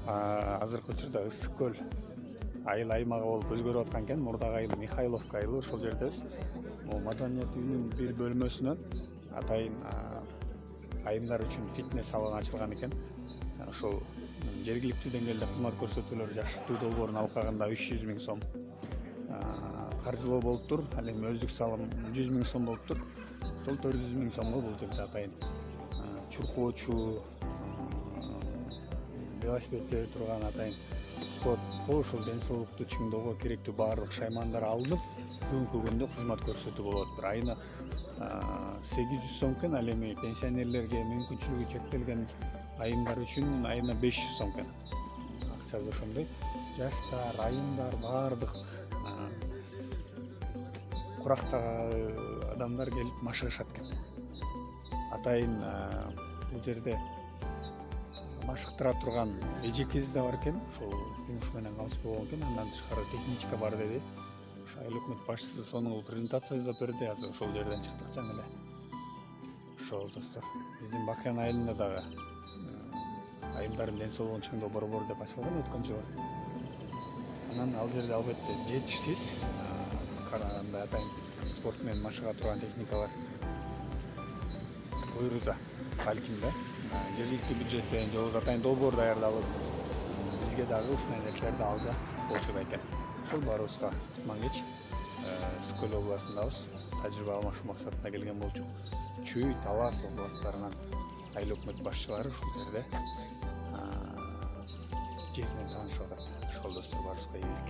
азыркы учурда ысык көл айыл аймагы болуп өзгөрүп аткан экен. Мурдагы айыл Михайловка айылы, ошол жердебиз. Могу маданият үйүнүн бир бөлмөсүнөн атайын айымдар үчүн фитнес салону ачылган экен. Ошол жергиликтүү деңгээлде кызмат көрсөтүүлөр жашыртуу долбоорун алкагында 300 000 сом каржылоо болуптур. Ал эми өздүк салым 100 000 сом болуптур. Ошол 400 000 сомго бул жерде атайын чуркоочу, велосипед тээп турган атайын спортко, ошол ден соолукту чыңдоого керектүү баардык шаймандар алынып, бүгүнкү күндө кызмат көрсөтүү болуп атат. Айына 800 сом экен. Ал эми пенсионерлерге, мүмкүнчүлүгү чектелген айымдар үчүн айына 500 сом экен. Акчасы ошондой. Жаштар, айымдар, баардык курактагы адамдар келип машыгышат экен. Атайын бул жерде машыктыра турган эжекеси да бар экен. Ошол жумуш менен калыс болгон экен. Андан тышкары техничка бар деди. Ошо айыл өкмөт башчысы сонун презентация жасап берди. Азыр ошол жерден чыктык жаңы эле. Ошол достор, биздин Бакыян айылында дагы айымдардын ден соолугун чыңдоо борбору деп ачылган өткөн жылы. Анан ал жерде албетте жетишсиз караганда атайын спорт менен машыга турган техникалар буйруза балким да жергиликтүү бюджеттен же болбосо атайын долбоор даярдалып бизге дагы ушундай нерселерди алса болчу экен. Ошол баарыбызга кутман кеч. Ысык көл областындабыз. Тажрыйба алмашуу максатында келген болчук. Чүй, Талас областтарынан айыл өкмөт башчылары ушул жерде жер менен таанышып атат. Ошол достор баарыбызга ийгилик.